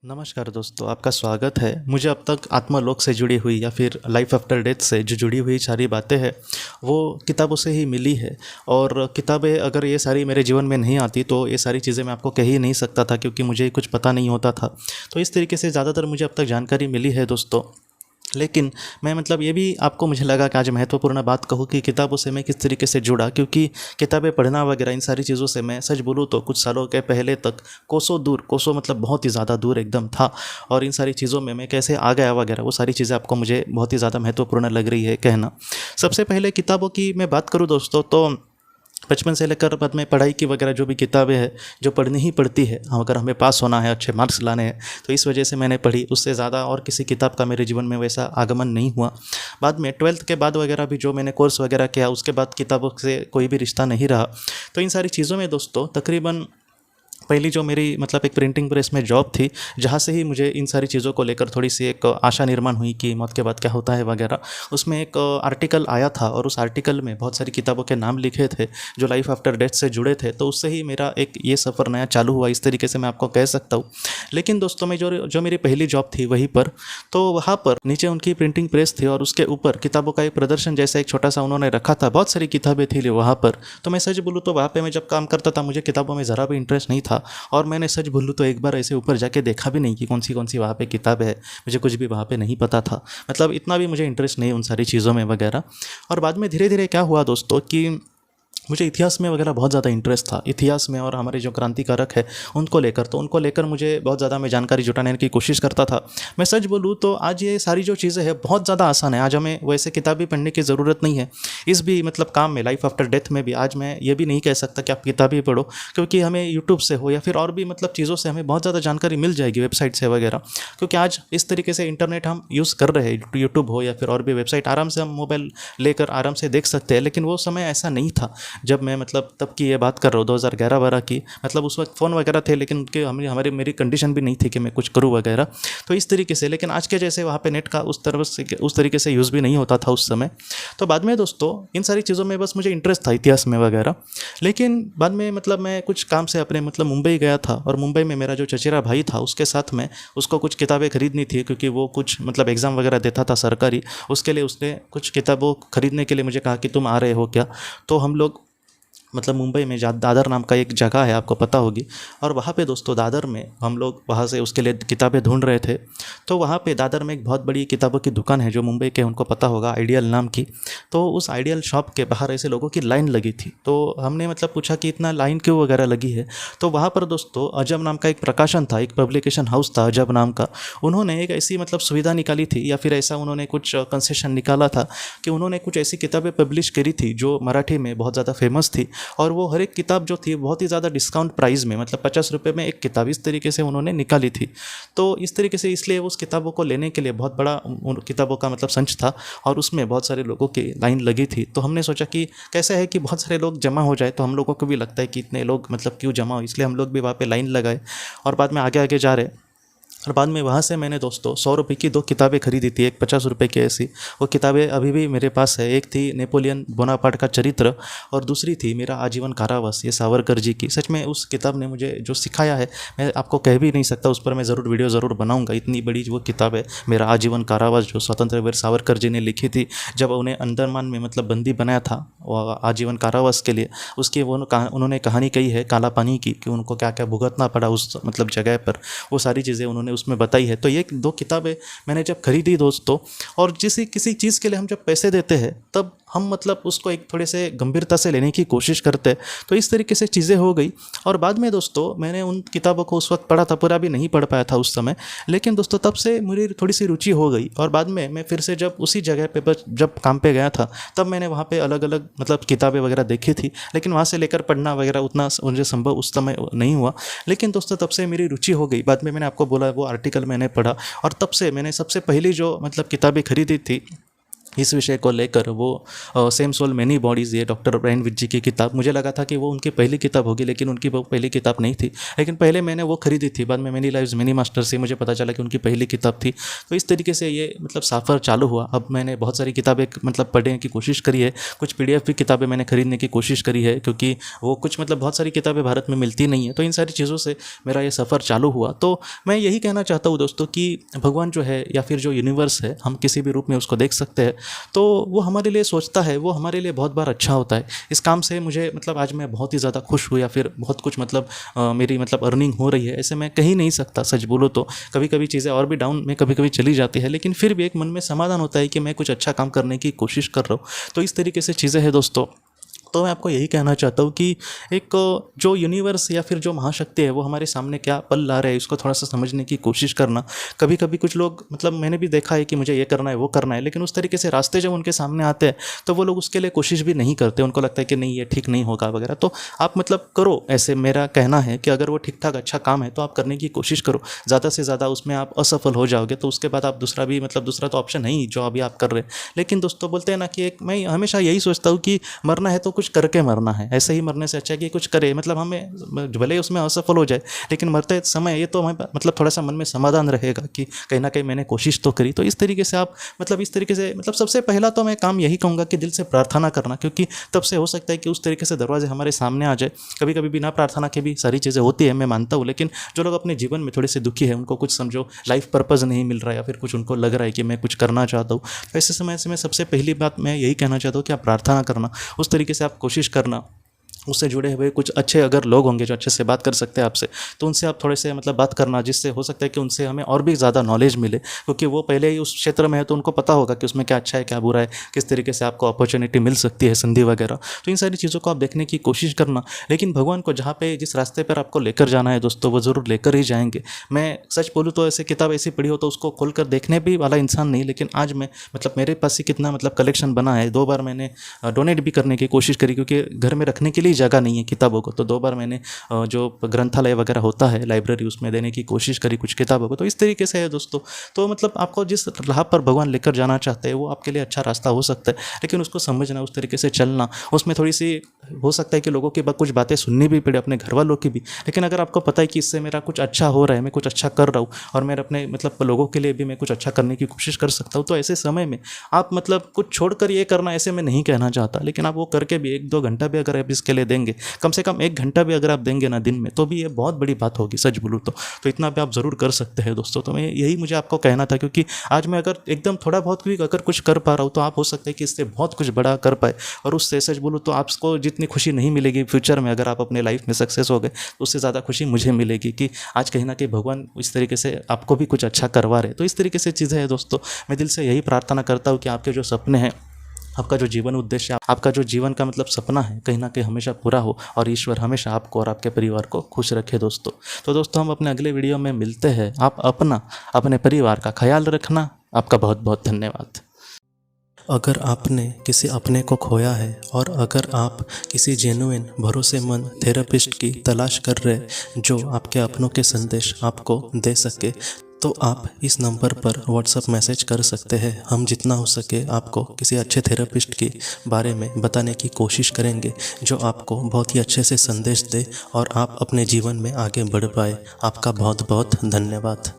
नमस्कार दोस्तों, आपका स्वागत है। मुझे अब तक आत्मलोक से जुड़ी हुई या फिर लाइफ आफ्टर डेथ से जो जुड़ी हुई सारी बातें हैं वो किताबों से ही मिली है। और किताबें अगर ये सारी मेरे जीवन में नहीं आती तो ये सारी चीज़ें मैं आपको कह ही नहीं सकता था, क्योंकि मुझे कुछ पता नहीं होता था। तो इस तरीके से ज़्यादातर मुझे अब तक जानकारी मिली है दोस्तों। लेकिन मैं ये भी आपको मुझे लगा कि आज महत्वपूर्ण बात कहूँ कि किताबों से मैं किस तरीके से जुड़ा, क्योंकि किताबें पढ़ना वगैरह इन सारी चीज़ों से मैं सच बोलूँ तो कुछ सालों के पहले तक कोसों दूर, कोसों बहुत ही ज़्यादा दूर एकदम था। और इन सारी चीज़ों में मैं कैसे आ गया वगैरह वो सारी चीज़ें आपको मुझे बहुत ही ज़्यादा महत्वपूर्ण लग रही है कहना। सबसे पहले किताबों की मैं बात करूँ दोस्तों, तो बचपन से लेकर बाद में पढ़ाई की वगैरह जो भी किताबें हैं जो पढ़नी ही पड़ती है, हम अगर हमें पास होना है, अच्छे मार्क्स लाने हैं, तो इस वजह से मैंने पढ़ी। उससे ज़्यादा और किसी किताब का मेरे जीवन में वैसा आगमन नहीं हुआ। बाद में 12th के बाद वगैरह भी जो मैंने कोर्स वगैरह किया, उसके बाद किताबों से कोई भी रिश्ता नहीं रहा। तो इन सारी चीज़ों में दोस्तों तकरीबन पहली जो मेरी एक प्रिंटिंग प्रेस में जॉब थी, जहाँ से ही मुझे इन सारी चीज़ों को लेकर थोड़ी सी एक आशा निर्माण हुई कि मौत के बाद क्या होता है वगैरह। उसमें एक आर्टिकल आया था और उस आर्टिकल में बहुत सारी किताबों के नाम लिखे थे जो लाइफ आफ्टर डेथ से जुड़े थे। तो उससे ही मेरा एक ये सफ़र नया चालू हुआ, इस तरीके से मैं आपको कह सकता हूँ। लेकिन दोस्तों मैं जो मेरी पहली जॉब थी वहीं पर, तो वहाँ पर नीचे उनकी प्रिंटिंग प्रेस थी और उसके ऊपर किताबों का एक प्रदर्शन जैसा एक छोटा सा उन्होंने रखा था। बहुत सारी किताबें थी वहाँ पर। तो मैं सच बोलूँ तो वहाँ पर मैं जब काम करता था मुझे किताबों में ज़रा भी इंटरेस्ट नहीं था। और मैंने सच बोलूँ तो एक बार ऐसे ऊपर जाके देखा भी नहीं कि कौन सी वहाँ पे किताब है। मुझे कुछ भी वहाँ पे नहीं पता था, इतना भी मुझे इंटरेस्ट नहीं उन सारी चीज़ों में वगैरह। और बाद में धीरे धीरे क्या हुआ दोस्तों कि मुझे इतिहास में वगैरह बहुत ज़्यादा इंटरेस्ट था, इतिहास में और हमारे जो क्रांतिकारक है उनको लेकर। तो उनको लेकर मुझे बहुत ज़्यादा मैं जानकारी जुटाने की कोशिश करता था। मैं सच बोलूँ तो आज ये सारी जो चीज़ें हैं बहुत ज़्यादा आसान है। आज हमें वैसे किताबें पढ़ने की ज़रूरत नहीं है। इस भी काम में, लाइफ आफ्टर डेथ में भी आज मैं ये भी नहीं कह सकता कि आप किताबें पढ़ो, क्योंकि हमें यूट्यूब से हो या फिर और भी चीज़ों से हमें बहुत ज़्यादा जानकारी मिल जाएगी, वेबसाइट से वगैरह। क्योंकि आज इस तरीके से इंटरनेट हम यूज़ कर रहे हैं, यूट्यूब हो या फिर और भी वेबसाइट, आराम से हम मोबाइल लेकर आराम से देख सकते हैं। लेकिन वो समय ऐसा नहीं था जब मैं तब की ये बात कर रहा हूँ 2011-12 की। उस वक्त फ़ोन वगैरह थे लेकिन उनके हमारी मेरी कंडीशन भी नहीं थी कि मैं कुछ करूँ वगैरह। तो इस तरीके से, लेकिन आज के जैसे वहाँ पे नेट का उस तरीके से यूज़ भी नहीं होता था उस समय। तो बाद में दोस्तों इन सारी चीज़ों में बस मुझे इंटरेस्ट था, इतिहास में वगैरह। लेकिन बाद में मैं कुछ काम से अपने मुंबई गया था और मुंबई में मेरा जो चचेरा भाई था उसके साथ में उसको कुछ किताबें खरीदनी थी, क्योंकि वो कुछ एग्ज़ाम वगैरह देता था सरकारी। उसके लिए उसने कुछ किताबों खरीदने के लिए मुझे कहा कि तुम आ रहे हो क्या। तो हम लोग मुंबई में दादर नाम का एक जगह है, आपको पता होगी। और वहाँ पे दोस्तों दादर में हम लोग वहाँ से उसके लिए किताबें ढूंढ रहे थे। तो वहाँ पे दादर में एक बहुत बड़ी किताबों की दुकान है जो मुंबई के उनको पता होगा, आइडियल नाम की। तो उस आइडियल शॉप के बाहर ऐसे लोगों की लाइन लगी थी। तो हमने पूछा कि इतना लाइन क्यों वगैरह लगी है। तो वहाँ पर दोस्तों अजब नाम का एक प्रकाशन था, एक पब्लिकेशन हाउस था अजब नाम का। उन्होंने एक ऐसी सुविधा निकाली थी या फिर ऐसा उन्होंने कुछ कंसेशन निकाला था कि उन्होंने कुछ ऐसी किताबें पब्लिश करी थी जो मराठी में बहुत ज़्यादा फेमस थी। और वो हर एक किताब जो थी बहुत ही ज़्यादा डिस्काउंट प्राइस में, 50 रुपये में एक किताब, इस तरीके से उन्होंने निकाली थी। तो इस तरीके से इसलिए उस किताबों को लेने के लिए बहुत बड़ा उन किताबों का संच था और उसमें बहुत सारे लोगों की लाइन लगी थी। तो हमने सोचा कि कैसे है कि बहुत सारे लोग जमा हो जाए, तो हम लोगों को भी लगता है कि इतने लोग क्यों जमा हो, इसलिए हम लोग भी वहाँ पे लाइन लगाए और बाद में आगे आगे जा रहे। और बाद में वहाँ से मैंने दोस्तों 100 रुपये की 2 किताबें खरीदी थी, एक 50 रुपये की ऐसी। वो किताबें अभी भी मेरे पास है। एक थी नेपोलियन बोनापार्ट का चरित्र और दूसरी थी मेरा आजीवन कारावास, ये सावरकर जी की। सच में उस किताब ने मुझे जो सिखाया है मैं आपको कह भी नहीं सकता। उस पर मैं ज़रूर वीडियो ज़रूर बनाऊंगा। इतनी बड़ी वो किताब है मेरा आजीवन कारावास, जो स्वतंत्र वीर सावरकर जी ने लिखी थी जब उन्हें अंडमान में बंदी बनाया था आजीवन कारावास के लिए। उसकी वो उन्होंने कहानी कही है काला पानी की, कि उनको क्या क्या भुगतना पड़ा उस जगह पर। वो सारी चीज़ें उन्होंने उसमें बताई है। तो ये 2 किताबें मैंने जब खरीदी दोस्तों, और किसी चीज़ के लिए हम जब पैसे देते हैं तब हम उसको एक थोड़े से गंभीरता से लेने की कोशिश करते हैं। तो इस तरीके से चीज़ें हो गई। और बाद में दोस्तों मैंने उन किताबों को उस वक्त पढ़ा था, पूरा भी नहीं पढ़ पाया था उस समय। लेकिन दोस्तों तब से मेरी थोड़ी सी रुचि हो गई और बाद में मैं फिर से जब उसी जगह पे जब काम पे गया था तब मैंने वहाँ पे अलग अलग किताबें वगैरह देखी थी। लेकिन वहाँ से लेकर पढ़ना वगैरह उतना मुझे संभव उस समय नहीं हुआ। लेकिन दोस्तों तब से मेरी रुचि हो गई। बाद में मैंने आपको बोला वो आर्टिकल मैंने पढ़ा और तब से मैंने सबसे पहली जो किताबें खरीदी थी इस विषय को लेकर वो सेम सोल मैनी बॉडीज़, ये डॉक्टर ब्रायन विच जी की किताब, मुझे लगा था कि वो उनकी पहली किताब होगी, लेकिन उनकी वो पहली किताब नहीं थी। लेकिन पहले मैंने वो खरीदी थी, बाद में मैनी लाइव्स मैनी मास्टर से मुझे पता चला कि उनकी पहली किताब थी। तो इस तरीके से ये मतलब सफ़र चालू हुआ। अब मैंने बहुत सारी किताबें मतलब पढ़ने की कोशिश करी है, कुछ PDF भी किताबें मैंने खरीदने की कोशिश करी है, क्योंकि वो कुछ मतलब बहुत सारी किताबें भारत में मिलती नहीं है। तो इन सारी चीज़ों से मेरा ये सफ़र चालू हुआ। तो मैं यही कहना चाहता हूँ दोस्तों कि भगवान जो है या फिर जो यूनिवर्स है, हम किसी भी रूप में उसको देख सकते हैं, तो वो हमारे लिए सोचता है, वो हमारे लिए बहुत बार अच्छा होता है। इस काम से मुझे मतलब आज मैं बहुत ही ज़्यादा खुश हूँ, या फिर बहुत कुछ मतलब मेरी मतलब अर्निंग हो रही है, ऐसे मैं कहीं नहीं सकता। सच बोलो तो कभी कभी चीज़ें और भी डाउन में कभी कभी चली जाती है, लेकिन फिर भी एक मन में समाधान होता है कि मैं कुछ अच्छा काम करने की कोशिश कर रहा हूँ। तो इस तरीके से चीज़ें हैं दोस्तों। तो मैं आपको यही कहना चाहता हूँ कि एक जो यूनिवर्स या फिर जो महाशक्ति है वो हमारे सामने क्या पल ला रहे हैं, इसको थोड़ा सा समझने की कोशिश करना। कभी कभी कुछ लोग मतलब मैंने भी देखा है कि मुझे ये करना है वो करना है, लेकिन उस तरीके से रास्ते जब उनके सामने आते हैं तो वो लोग उसके लिए कोशिश भी नहीं करते। उनको लगता है कि नहीं ये ठीक नहीं होगा वगैरह। तो आप मतलब करो ऐसे, मेरा कहना है कि अगर वो ठीक ठाक अच्छा काम है तो आप करने की कोशिश करो। ज़्यादा से ज़्यादा उसमें आप असफल हो जाओगे तो उसके बाद आप दूसरा भी मतलब दूसरा तो ऑप्शन नहीं जो अभी आप कर रहे हैं। लेकिन दोस्तों बोलते हैं ना कि एक मैं हमेशा यही सोचता हूँ कि मरना है तो कुछ करके मरना है, ऐसे ही मरने से अच्छा है कि कुछ करे। मतलब हमें भले ही उसमें असफल हो जाए, लेकिन मरते समय ये तो हमें मतलब थोड़ा सा मन में समाधान रहेगा कि कहीं ना कहीं मैंने कोशिश तो करी। तो इस तरीके से आप मतलब इस तरीके से मतलब सबसे पहला तो मैं काम यही कहूँगा कि दिल से प्रार्थना करना, क्योंकि तब से हो सकता है कि उस तरीके से दरवाजे हमारे सामने आ जाए। कभी कभी बिना प्रार्थना के भी सारी चीज़ें होती है, मैं मानता हूँ, लेकिन जो लोग अपने जीवन में थोड़े से दुखी है, उनको कुछ समझो लाइफ पर्पज़ नहीं मिल रहा है, या फिर कुछ उनको लग रहा है कि मैं कुछ करना चाहता हूँ, तो ऐसे समय से मैं सबसे पहली बात मैं यही कहना चाहता हूँ कि आप प्रार्थना करना, उस तरीके से आप कोशिश करना। उससे जुड़े हुए कुछ अच्छे अगर लोग होंगे जो अच्छे से बात कर सकते हैं आपसे, तो उनसे आप थोड़े से मतलब बात करना, जिससे हो सकता है कि उनसे हमें और भी ज़्यादा नॉलेज मिले, क्योंकि वो पहले ही उस क्षेत्र में है तो उनको पता होगा कि उसमें क्या अच्छा है क्या बुरा है, किस तरीके से आपको अपॉर्चुनिटी मिल सकती है, संधि वगैरह। तो इन सारी चीज़ों को आप देखने की कोशिश करना। लेकिन भगवान को जहाँ पे जिस रास्ते पर आपको लेकर जाना है दोस्तों, वो ज़रूर लेकर ही जाएंगे। मैं सच बोलूँ तो ऐसे किताब ऐसी पढ़ी हो तो उसको खोल कर देखने भी वाला इंसान नहीं, लेकिन आज मैं मतलब मेरे पास ही कितना मतलब कलेक्शन बना है। 2 बार मैंने डोनेट भी करने की कोशिश करी, क्योंकि घर में रखने के लिए जगह नहीं है किताबों को। तो 2 बार मैंने जो ग्रंथालय वगैरह होता है, लाइब्रेरी, उसमें देने की कोशिश करी कुछ किताबों को। तो इस तरीके से है दोस्तों। तो मतलब आपको जिस राह पर भगवान लेकर जाना चाहते हैं वो आपके लिए अच्छा रास्ता हो सकता है, लेकिन उसको समझना, उस तरीके से चलना। उसमें थोड़ी सी हो सकता है कि लोगों की कुछ बातें सुननी भी पड़े, अपने घर वालों की भी। लेकिन अगर आपको पता है कि इससे मेरा कुछ अच्छा हो रहा है, मैं कुछ अच्छा कर रहा हूँ, और मैं अपने मतलब लोगों के लिए भी मैं कुछ अच्छा करने की कोशिश कर सकता हूँ, तो ऐसे समय में आप मतलब कुछ छोड़कर ये करना, ऐसे मैं नहीं कहना चाहता, लेकिन आप वो करके भी 1-2 घंटा भी अगर आप इसके लिए देंगे, कम से कम 1 घंटा भी अगर आप देंगे ना दिन में, तो भी ये बहुत बड़ी बात होगी। सच बोलूँ तो इतना भी आप ज़रूर कर सकते हैं दोस्तों। तो मैं यही मुझे आपको कहना था, क्योंकि आज मैं अगर एकदम थोड़ा बहुत भी अगर कुछ कर पा रहा हूँ, तो आप हो सकता है कि इससे बहुत कुछ बड़ा कर पाए। और उससे सच बोलूँ तो आपको जितनी खुशी नहीं मिलेगी फ्यूचर में, अगर आप अपने लाइफ में सक्सेस हो गए, तो उससे ज़्यादा खुशी मुझे मिलेगी कि आज कहीं ना कहीं भगवान इस तरीके से आपको भी कुछ अच्छा करवा रहे। तो इस तरीके से चीज़ें हैं दोस्तों। मैं दिल से यही प्रार्थना करता हूँ कि आपके जो सपने हैं, आपका जो जीवन उद्देश्य, आपका जो जीवन का मतलब सपना है, कहीं ना कहीं हमेशा पूरा हो, और ईश्वर हमेशा आपको और आपके परिवार को खुश रखे दोस्तों। तो दोस्तों हम अपने अगले वीडियो में मिलते हैं। आप अपने परिवार का ख्याल रखना। आपका बहुत बहुत धन्यवाद। अगर आपने किसी अपने को खोया है, और अगर आप किसी जेन्युइन भरोसेमंद थेरेपिस्ट की तलाश कर रहे जो आपके अपनों के संदेश आपको दे सके, तो आप इस नंबर पर व्हाट्सएप मैसेज कर सकते हैं। हम जितना हो सके आपको किसी अच्छे थेरेपिस्ट के बारे में बताने की कोशिश करेंगे, जो आपको बहुत ही अच्छे से संदेश दे और आप अपने जीवन में आगे बढ़ पाए। आपका बहुत बहुत धन्यवाद।